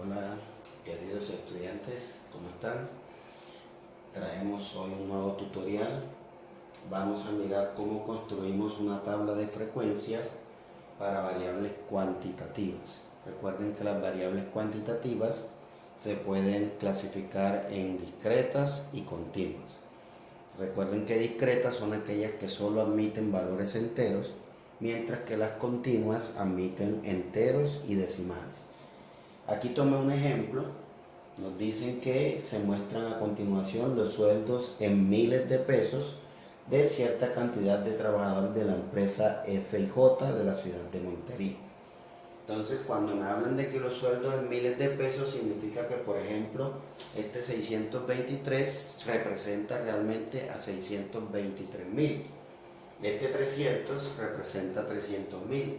Hola, queridos estudiantes, ¿cómo están? Traemos hoy un nuevo tutorial. Vamos a mirar cómo construimos una tabla de frecuencias para variables cuantitativas. Recuerden que las variables cuantitativas se pueden clasificar en discretas y continuas. Recuerden que discretas son aquellas que solo admiten valores enteros, mientras que las continuas admiten enteros y decimales. Aquí tomé un ejemplo. Nos dicen que se muestran a continuación los sueldos en miles de pesos de cierta cantidad de trabajadores de la empresa FIJ de la ciudad de Montería. Entonces, cuando me hablan de que los sueldos en miles de pesos, significa que, por ejemplo, este 623 representa realmente a 623.000. Este 300 representa 300.000.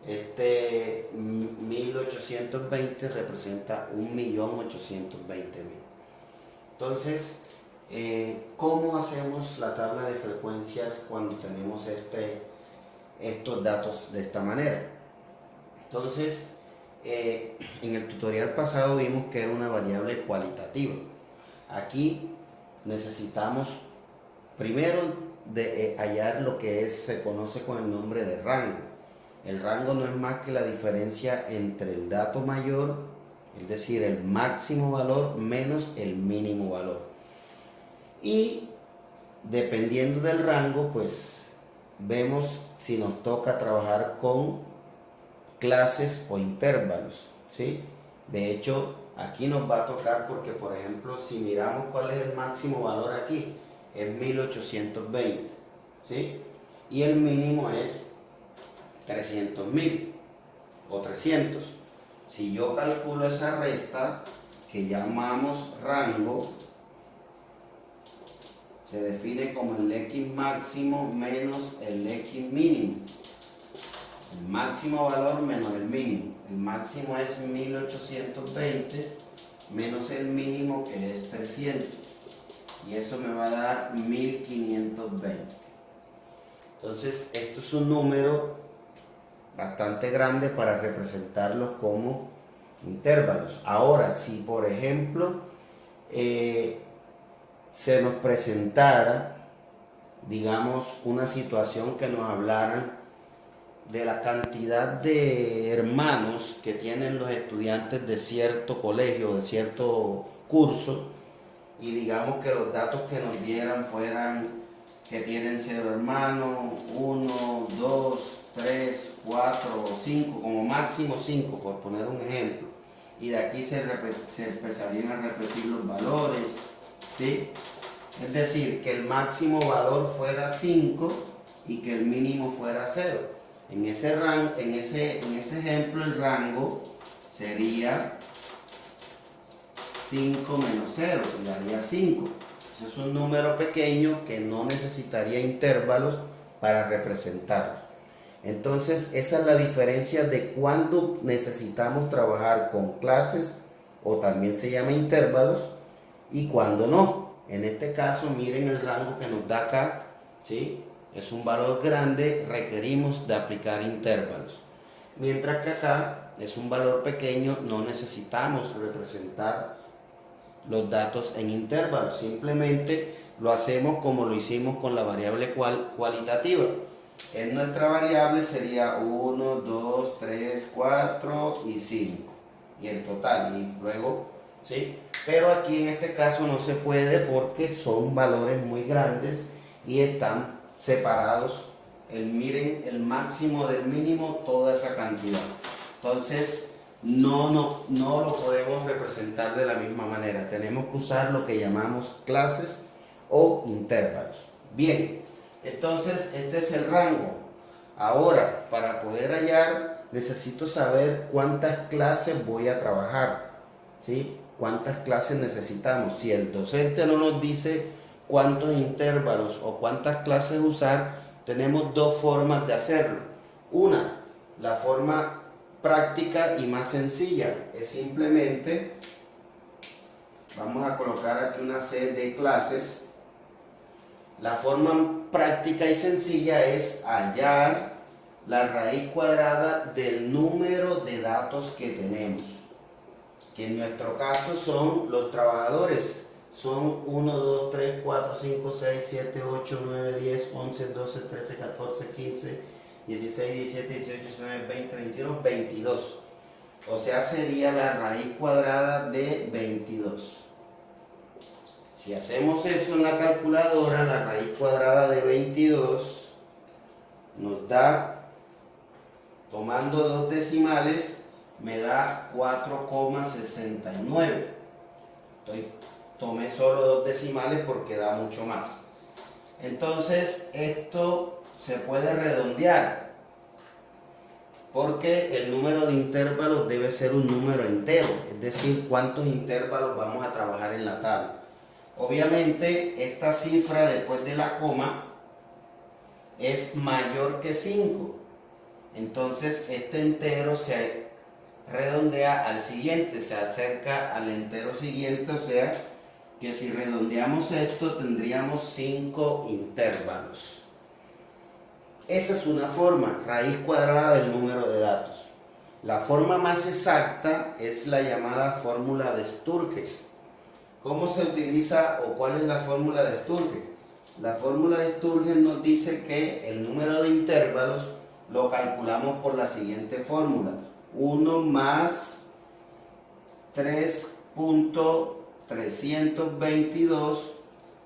Este 1820 representa 1.820.000. Entonces, ¿cómo hacemos la tabla de frecuencias cuando tenemos estos datos de esta manera? Entonces, en el tutorial pasado vimos que era una variable cualitativa. Aquí necesitamos primero hallar lo que se conoce con el nombre de rango. El rango no es más que la diferencia entre el dato mayor, es decir, el máximo valor menos el mínimo valor. Y dependiendo del rango, pues vemos si nos toca trabajar con clases o intervalos, ¿sí? De hecho, aquí nos va a tocar porque, por ejemplo, si miramos cuál es el máximo valor aquí, es 1820, ¿sí? Y el mínimo es 300.000 o 300. Si yo calculo esa resta que llamamos rango, se define como el X máximo menos el X mínimo. El máximo valor menos el mínimo. El máximo es 1820 menos el mínimo, que es 300. Y eso me va a dar 1520. Entonces, esto es un número bastante grande para representarlos como intervalos. Ahora, si por ejemplo se nos presentara, digamos, una situación que nos hablaran de la cantidad de hermanos que tienen los estudiantes de cierto colegio, de cierto curso, y digamos que los datos que nos dieran fueran que tienen 0 hermanos, 1, 2, 3, 4 o 5, como máximo 5, por poner un ejemplo. Y de aquí se empezarían a repetir los valores, ¿sí? Es decir, que el máximo valor fuera 5 y que el mínimo fuera 0. En ese ejemplo, el rango sería 5 menos 0, y daría 5. Ese es un número pequeño que no necesitaría intervalos para representarlo. Entonces, esa es la diferencia de cuando necesitamos trabajar con clases, o también se llama intervalos, y cuando no. En este caso, miren el rango que nos da acá, ¿sí? Es un valor grande, requerimos de aplicar intervalos. Mientras que acá es un valor pequeño, no necesitamos representar los datos en intervalos, simplemente lo hacemos como lo hicimos con la variable cualitativa. En nuestra variable sería 1, 2, 3, 4 y 5, y el total, y luego, ¿sí? Pero aquí en este caso no se puede porque son valores muy grandes y están separados. Miren el máximo del mínimo, toda esa cantidad. Entonces, no lo podemos representar de la misma manera. Tenemos que usar lo que llamamos clases o intervalos. Bien, entonces este es el rango. Ahora, para poder hallar, necesito saber cuántas clases voy a trabajar, ¿sí? ¿Cuántas clases necesitamos? Si el docente no nos dice cuántos intervalos o cuántas clases usar, tenemos dos formas de hacerlo. Una, la forma práctica y más sencilla, es simplemente, vamos a colocar aquí una serie de clases. La forma práctica y sencilla es hallar la raíz cuadrada del número de datos que tenemos. que en nuestro caso son los trabajadores. Son 1, 2, 3, 4, 5, 6, 7, 8, 9, 10, 11, 12, 13, 14, 15, 16, 17, 18, 19, 20, 21, 22. O sea, sería la raíz cuadrada de 22. Si hacemos eso en la calculadora, la raíz cuadrada de 22 nos da, tomando dos decimales, me da 4,69. Tomé solo dos decimales porque da mucho más. Entonces, esto se puede redondear, porque el número de intervalos debe ser un número entero, es decir, cuántos intervalos vamos a trabajar en la tabla. Obviamente, esta cifra después de la coma es mayor que 5. Entonces, este entero se redondea al siguiente, se acerca al entero siguiente, o sea, que si redondeamos esto tendríamos 5 intervalos. Esa es una forma, raíz cuadrada del número de datos. La forma más exacta es la llamada fórmula de Sturges. ¿Cómo se utiliza o cuál es la fórmula de Sturges? La fórmula de Sturges nos dice que el número de intervalos lo calculamos por la siguiente fórmula. 1 más 3.322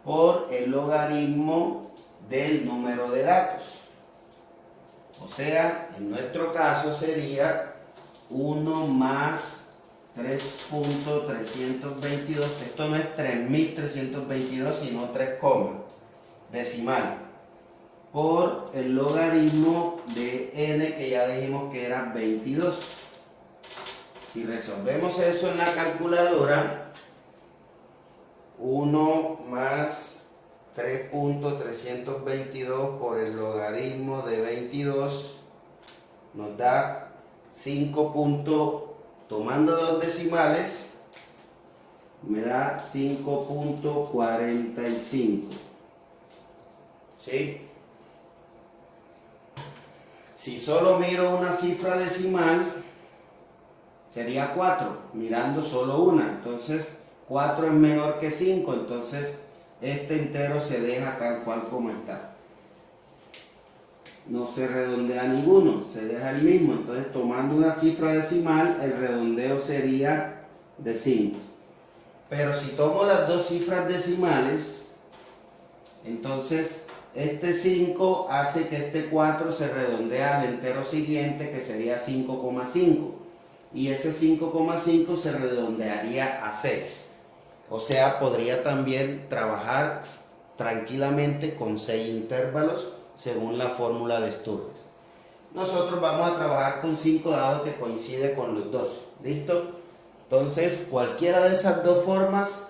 por el logaritmo del número de datos. O sea, en nuestro caso sería 1 más 3.322, esto no es 3.322 sino 3 decimal, por el logaritmo de n, que ya dijimos que era 22. Si resolvemos eso en la calculadora, 1 más 3.322 por el logaritmo de 22 nos da 5. Tomando dos decimales, me da 5.45. ¿Sí? Si solo miro una cifra decimal, sería 4, mirando solo una. Entonces, 4 es menor que 5, entonces este entero se deja tal cual como está. No se redondea ninguno, se deja el mismo. Entonces, tomando una cifra decimal, el redondeo sería de 5. Pero si tomo las dos cifras decimales, entonces este 5 hace que este 4 se redondea al entero siguiente, que sería 5,5. Y ese 5,5 se redondearía a 6. O sea, podría también trabajar tranquilamente con 6 intervalos según la fórmula de Sturges. Nosotros vamos a trabajar con 5 dado que coincide con los dos. ¿Listo? Entonces, cualquiera de esas dos formas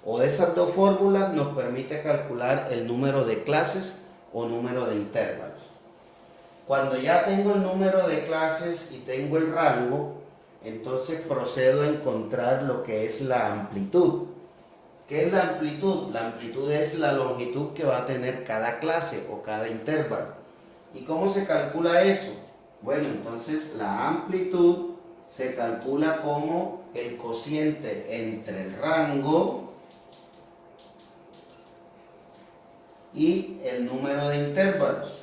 o de esas dos fórmulas nos permite calcular el número de clases o número de intervalos. Cuando ya tengo el número de clases y tengo el rango, entonces procedo a encontrar lo que es la amplitud. ¿Qué es la amplitud? La amplitud es la longitud que va a tener cada clase o cada intervalo. ¿Y cómo se calcula eso? Bueno, entonces la amplitud se calcula como el cociente entre el rango y el número de intervalos.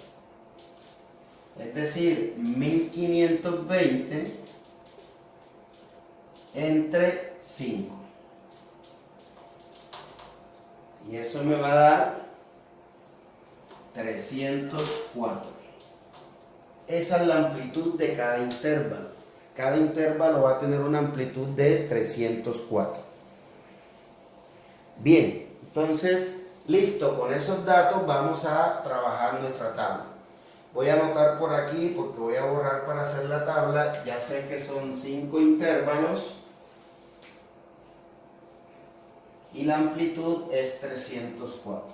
Es decir, 1520 entre 5. Y eso me va a dar 304. Esa es la amplitud de cada intervalo. Cada intervalo va a tener una amplitud de 304. Bien, entonces, listo, con esos datos vamos a trabajar nuestra tabla. Voy a anotar por aquí porque voy a borrar para hacer la tabla. Ya sé que son 5 intervalos. Y la amplitud es 304.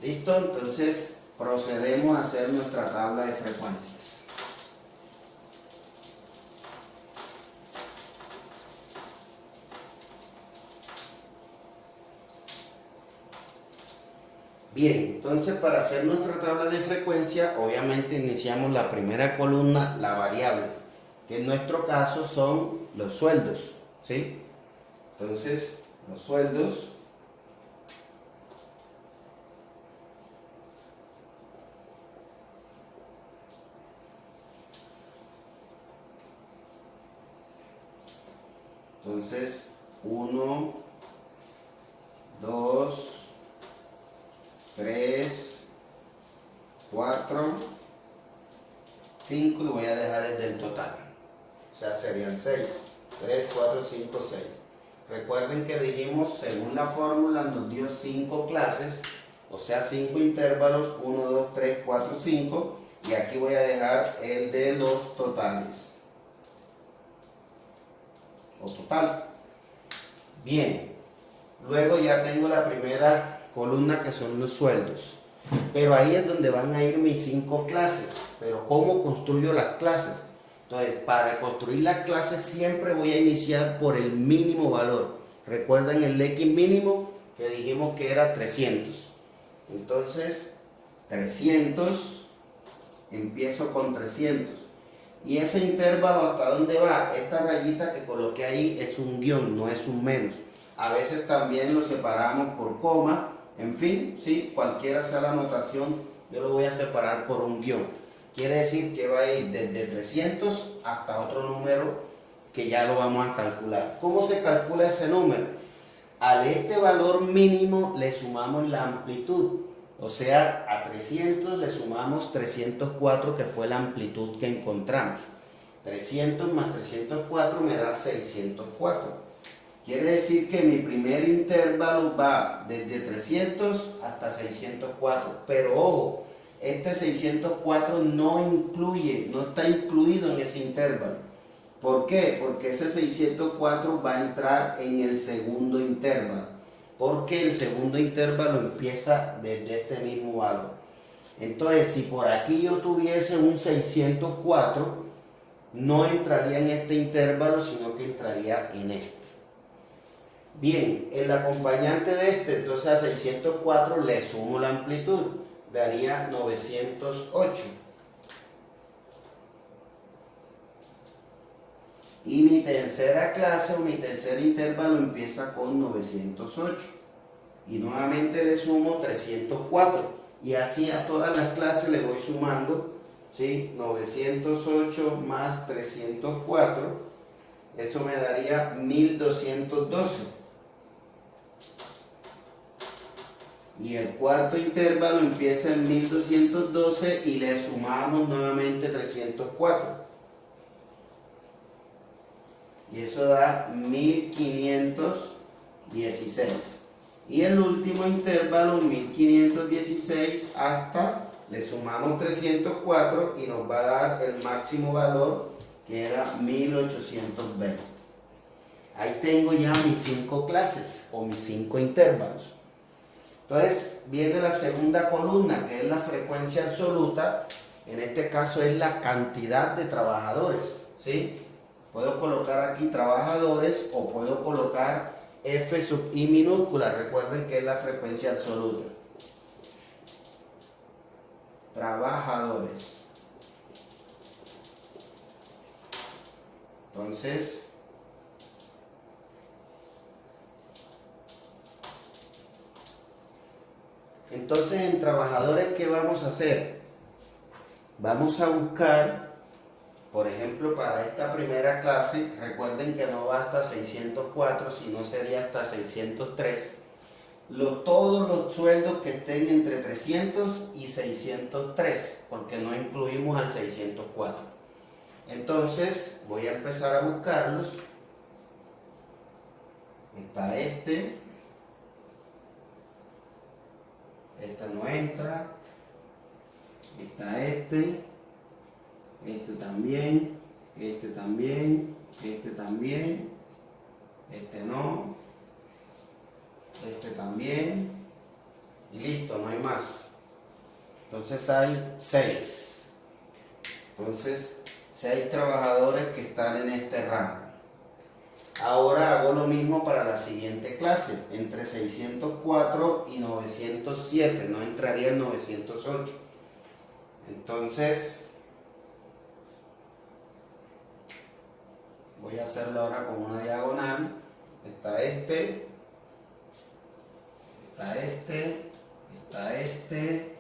¿Listo? Entonces procedemos a hacer nuestra tabla de frecuencias. Bien, entonces para hacer nuestra tabla de frecuencia, obviamente iniciamos la primera columna, la variable, que en nuestro caso son los sueldos, ¿sí? Entonces, los sueldos entonces 1, 2, 3, 4, 5 y voy a dejar el del total. O sea, serían 6. 3, 4, 5, 6. Recuerden que dijimos, según la fórmula, nos dio 5 clases, o sea, 5 intervalos, 1, 2, 3, 4, 5. Y aquí voy a dejar el de los totales. O total. Bien. Luego ya tengo la primera columna que son los sueldos. Pero ahí es donde van a ir mis 5 clases. Pero ¿cómo construyo las clases? Entonces, para construir las clases siempre voy a iniciar por el mínimo valor. ¿Recuerdan el X mínimo que dijimos que era 300? Entonces, 300, empiezo con 300. Y ese intervalo, ¿hasta dónde va? Esta rayita que coloqué ahí es un guión, no es un menos. A veces también lo separamos por coma. En fin, sí, cualquiera sea la notación, yo lo voy a separar por un guión. Quiere decir que va a ir desde 300 hasta otro número que ya lo vamos a calcular. ¿Cómo se calcula ese número? Al este valor mínimo le sumamos la amplitud. O sea, a 300 le sumamos 304, que fue la amplitud que encontramos. 300 más 304 me da 604. Quiere decir que mi primer intervalo va desde 300 hasta 604. Pero ojo, este 604 no está incluido en ese intervalo. ¿Por qué? Porque ese 604 va a entrar en el segundo intervalo. Porque el segundo intervalo empieza desde este mismo valor. Entonces, si por aquí yo tuviese un 604, no entraría en este intervalo, sino que entraría en este. Bien, el acompañante de este, entonces a 604 le sumo la amplitud, daría 908. Y mi tercera clase o mi tercer intervalo empieza con 908. Y nuevamente le sumo 304. Y así a todas las clases le voy sumando, ¿sí? 908 más 304. Eso me daría 1212. Y el cuarto intervalo empieza en 1212 y le sumamos nuevamente 304. Y eso da 1516. Y el último intervalo, 1516, hasta le sumamos 304 y nos va a dar el máximo valor, que era 1820. Ahí tengo ya mis 5 clases o mis 5 intervalos. Entonces viene la segunda columna, que es la frecuencia absoluta. En este caso es la cantidad de trabajadores, ¿sí? Puedo colocar aquí trabajadores o puedo colocar F sub I minúscula. Recuerden que es la frecuencia absoluta. Trabajadores. Entonces en trabajadores, ¿qué vamos a hacer? Vamos a buscar, por ejemplo, para esta primera clase, recuerden que no va hasta 604, sino sería hasta 603. Todos los sueldos que estén entre 300 y 603, porque no incluimos al 604. Entonces voy a empezar a buscarlos. Está este no entra, está este también, este también, este también, este no, este también, y listo, no hay más. Entonces hay 6. Entonces 6 trabajadores que están en este rango. Ahora hago lo mismo para la siguiente clase, entre 604 y 907, no entraría en 908. Entonces, hacerlo ahora con una diagonal. Está este, está este, está este,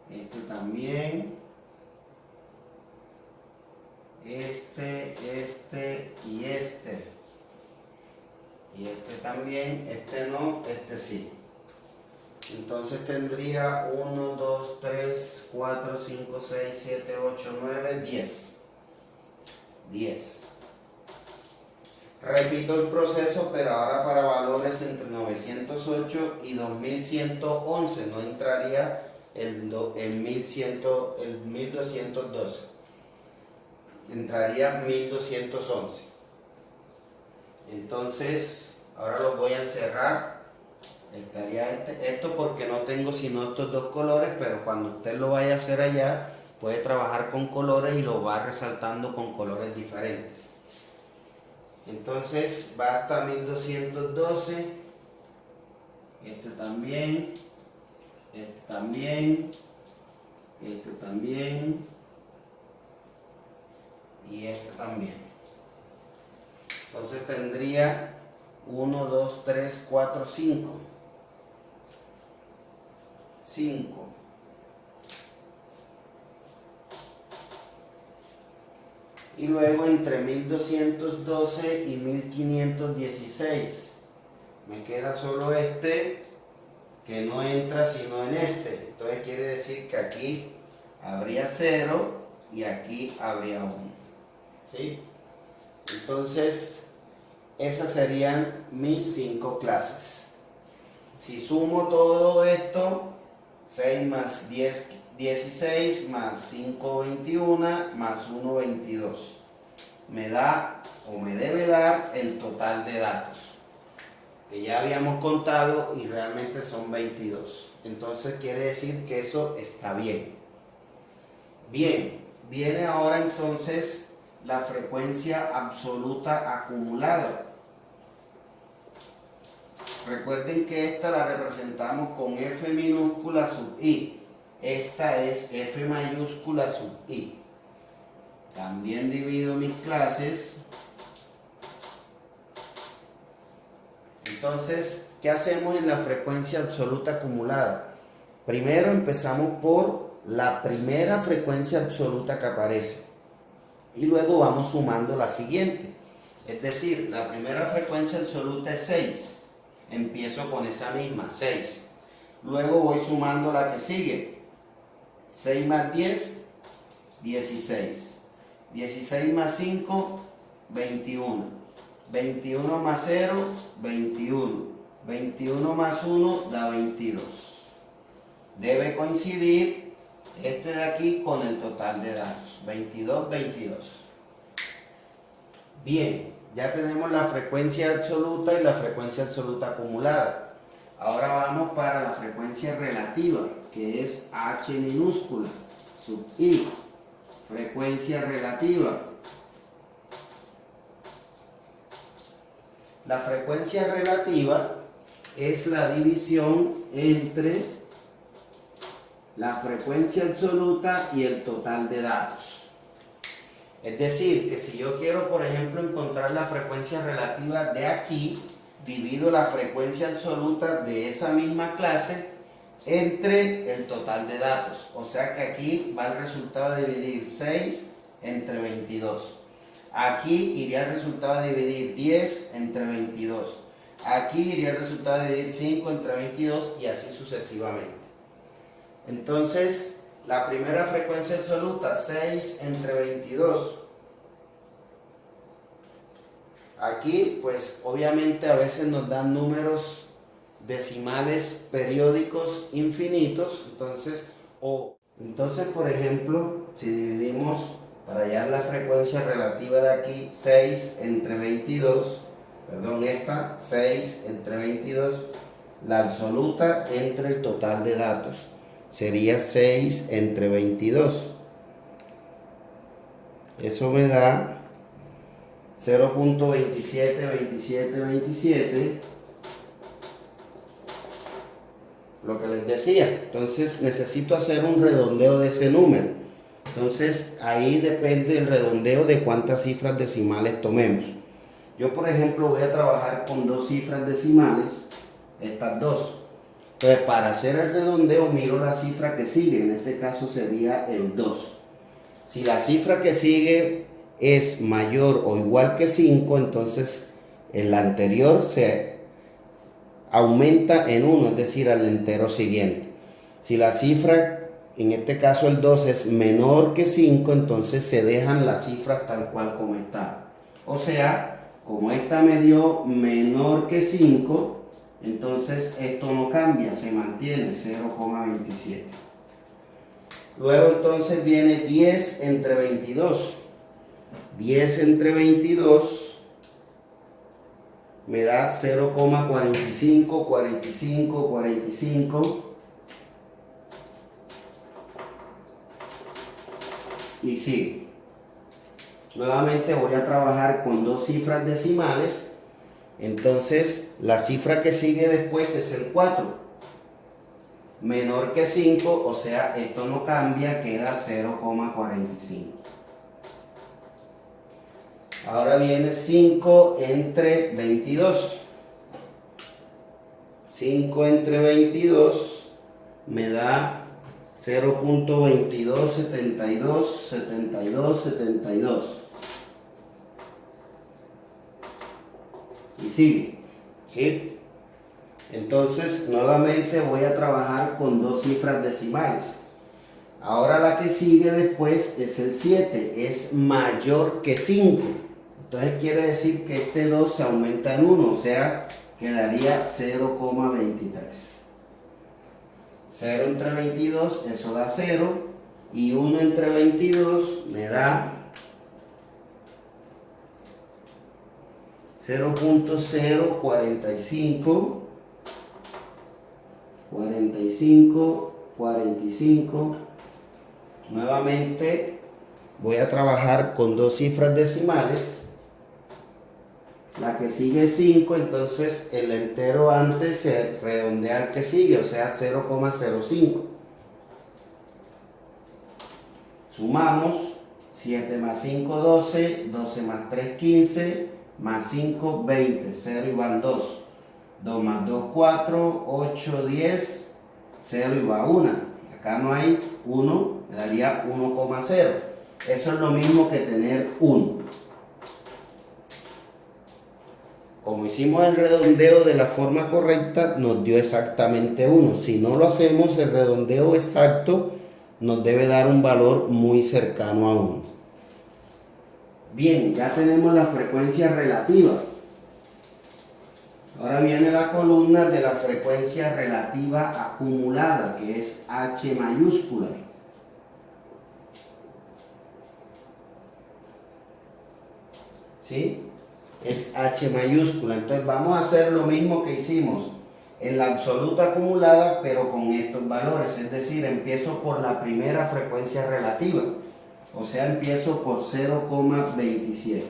este también, este y este. Y este también, este no, este sí. Entonces tendría 1, 2, 3, 4, 5, 6, 7, 8, 9, 10. 10. Repito el proceso, pero ahora para valores entre 908 y 2111. No entraría el 1212. Entraría 1211. Entonces, ahora lo voy a encerrar. Estaría esto porque no tengo sino estos dos colores, pero cuando usted lo vaya a hacer allá, puede trabajar con colores y lo va resaltando con colores diferentes. Entonces va hasta 1212. Este también, este también, este también y este también. Entonces tendría 1, 2, 3, 4, 5. 5. Y luego entre 1212 y 1516. Me queda solo este que no entra sino en este. Entonces quiere decir que aquí habría 0 y aquí habría 1. ¿Sí? Entonces, esas serían mis 5 clases. Si sumo todo esto, 6 más 10, 16, más 5, 21, más 1, 22. Me da o me debe dar el total de datos, que ya habíamos contado y realmente son 22. Entonces quiere decir que eso está bien. Bien, viene ahora entonces la frecuencia absoluta acumulada. Recuerden que esta la representamos con F minúscula sub I. Esta es F mayúscula sub I. También divido mis clases. Entonces, ¿qué hacemos en la frecuencia absoluta acumulada? Primero empezamos por la primera frecuencia absoluta que aparece. Y luego vamos sumando la siguiente. Es decir, la primera frecuencia absoluta es 6. Empiezo con esa misma, 6. Luego voy sumando la que sigue. 6 más 10, 16. 16 más 5, 21. 21 más 0, 21. 21 más 1 da 22. Debe coincidir este de aquí con el total de datos. 22, 22. Bien. Ya tenemos la frecuencia absoluta y la frecuencia absoluta acumulada. Ahora vamos para la frecuencia relativa, que es H minúscula sub I. Frecuencia relativa. La frecuencia relativa es la división entre la frecuencia absoluta y el total de datos. Es decir, que si yo quiero, por ejemplo, encontrar la frecuencia relativa de aquí, divido la frecuencia absoluta de esa misma clase entre el total de datos. O sea que aquí va el resultado de dividir 6 entre 22. Aquí iría el resultado de dividir 10 entre 22. Aquí iría el resultado de dividir 5 entre 22 y así sucesivamente. Entonces, la primera frecuencia absoluta, 6 entre 22. Aquí, pues, obviamente a veces nos dan números decimales periódicos infinitos. Entonces, por ejemplo, si dividimos para hallar la frecuencia relativa de aquí, 6 entre 22, perdón, esta, 6 entre 22, la absoluta entre el total de datos. Sería 6 entre 22. Eso me da 0.272727 lo que les decía. Entonces necesito hacer un redondeo de ese número. Entonces ahí depende el redondeo de cuántas cifras decimales tomemos. Yo, por ejemplo, voy a trabajar con 2 cifras decimales, estas dos. Entonces, para hacer el redondeo, miro la cifra que sigue. En este caso sería el 2. Si la cifra que sigue es mayor o igual que 5, entonces el anterior se aumenta en 1, es decir, al entero siguiente. Si la cifra, en este caso el 2, es menor que 5, entonces se dejan las cifras tal cual como está. O sea, como esta me dio menor que 5, entonces esto no cambia, se mantiene 0,27. Luego entonces viene 10 entre 22. 10 entre 22 me da 0,45, 45, 45. Y sigue. Nuevamente voy a trabajar con 2 cifras decimales. Entonces la cifra que sigue después es el 4. Menor que 5, o sea, esto no cambia, queda 0,45. Ahora viene 5 entre 22. 5 entre 22 me da 0,22, 72, 72, 72. Y sigue. ¿Sí? Entonces, nuevamente voy a trabajar con 2 cifras decimales. Ahora la que sigue después es el 7. Es mayor que 5. Entonces quiere decir que este 2 se aumenta en 1. O sea, quedaría 0,23. 0 entre 22, eso da 0. Y 1 entre 22 me da 0,045, 45, 45. Nuevamente voy a trabajar con 2 cifras decimales. La que sigue es 5, entonces el entero antes se redondea al que sigue, o sea 0,05. Sumamos 7 más 5, 12, 12 más 3, 15, más 5, 20, 0 y van 2. 2 más 2, 4, 8, 10, 0 y va 1. Acá no hay 1, me daría 1,0. Eso es lo mismo que tener 1. Como hicimos el redondeo de la forma correcta, nos dio exactamente 1. Si no lo hacemos, el redondeo exacto nos debe dar un valor muy cercano a 1. Bien, ya tenemos la frecuencia relativa. Ahora viene la columna de la frecuencia relativa acumulada, que es H mayúscula. ¿Sí? Es H mayúscula. Entonces vamos a hacer lo mismo que hicimos en la absoluta acumulada, pero con estos valores. Es decir, empiezo por la primera frecuencia relativa. O sea, empiezo por 0,27.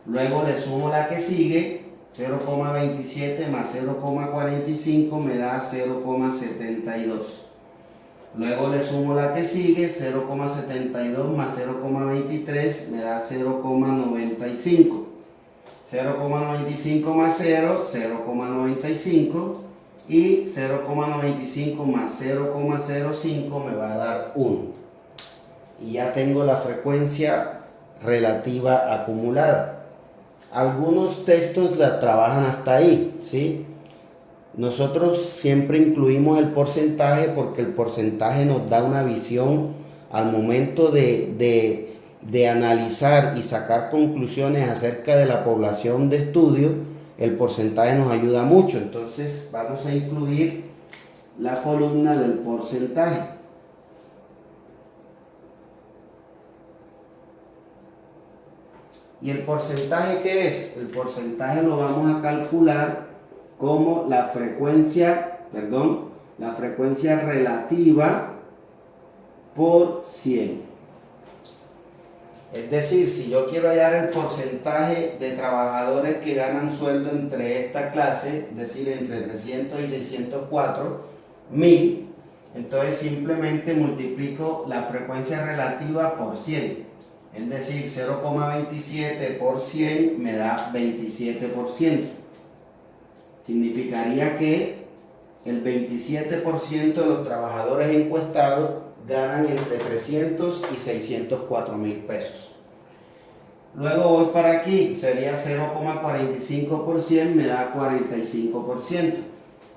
Luego le sumo la que sigue, 0,27 más 0,45 me da 0,72. Luego le sumo la que sigue, 0,72 más 0,23 me da 0,95. 0,95 más 0, 0,95. Y 0,95 más 0,05 me va a dar 1. Y ya tengo la frecuencia relativa acumulada. Algunos textos la trabajan hasta ahí, ¿sí? Nosotros siempre incluimos el porcentaje porque el porcentaje nos da una visión al momento de analizar y sacar conclusiones acerca de la población de estudio. El porcentaje nos ayuda mucho, entonces vamos a incluir la columna del porcentaje. ¿Y el porcentaje qué es? El porcentaje lo vamos a calcular como la frecuencia relativa por 100. Es decir, si yo quiero hallar el porcentaje de trabajadores que ganan sueldo entre esta clase, es decir, entre 300 y 604.000, entonces simplemente multiplico la frecuencia relativa por 100. Es decir, 0,27 por 100 me da 27%. Significaría que el 27% de los trabajadores encuestados ganan entre 300 y 604.000 pesos. Luego voy para aquí, sería 0,45 por 100 me da 45%.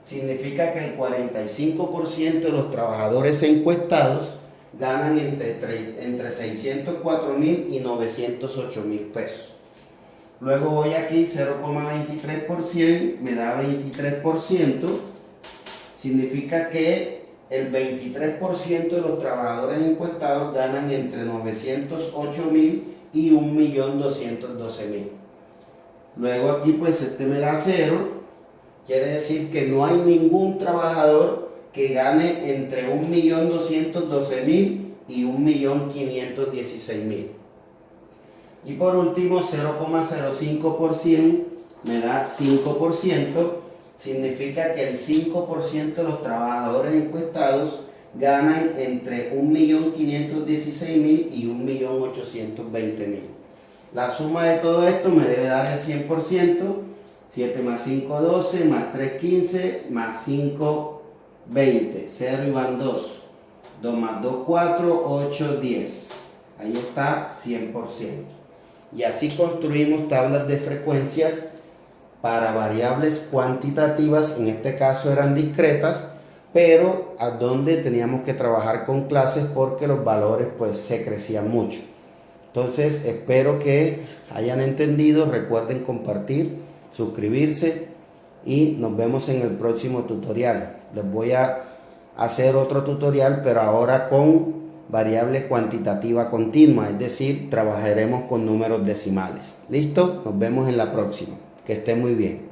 Significa que el 45% de los trabajadores encuestados ganan entre 604.000 y 908.000 pesos. Luego voy aquí, 0,23 por 100 me da 23%. Significa que el 23% de los trabajadores encuestados ganan entre 908.000 y 1.212.000. Luego aquí pues este me da 0. Quiere decir que no hay ningún trabajador que gane entre 1.212.000 y 1.516.000. Y por último, 0,05 por 100 me da 5%. Significa que el 5% de los trabajadores encuestados ganan entre 1.516.000 y 1.820.000. La suma de todo esto me debe dar el 100%. 7 más 5, 12, más 3, 15, más 5, 20. 0 y van 2. 2 más 2, 4, 8, 10. Ahí está 100%. Y así construimos tablas de frecuencias para variables cuantitativas, en este caso eran discretas, pero a donde teníamos que trabajar con clases porque los valores pues se crecían mucho. Entonces espero que hayan entendido, recuerden compartir, suscribirse y nos vemos en el próximo tutorial. Les voy a hacer otro tutorial, pero ahora con variable cuantitativa continua, es decir, trabajaremos con números decimales. ¿Listo? Nos vemos en la próxima. Que esté muy bien.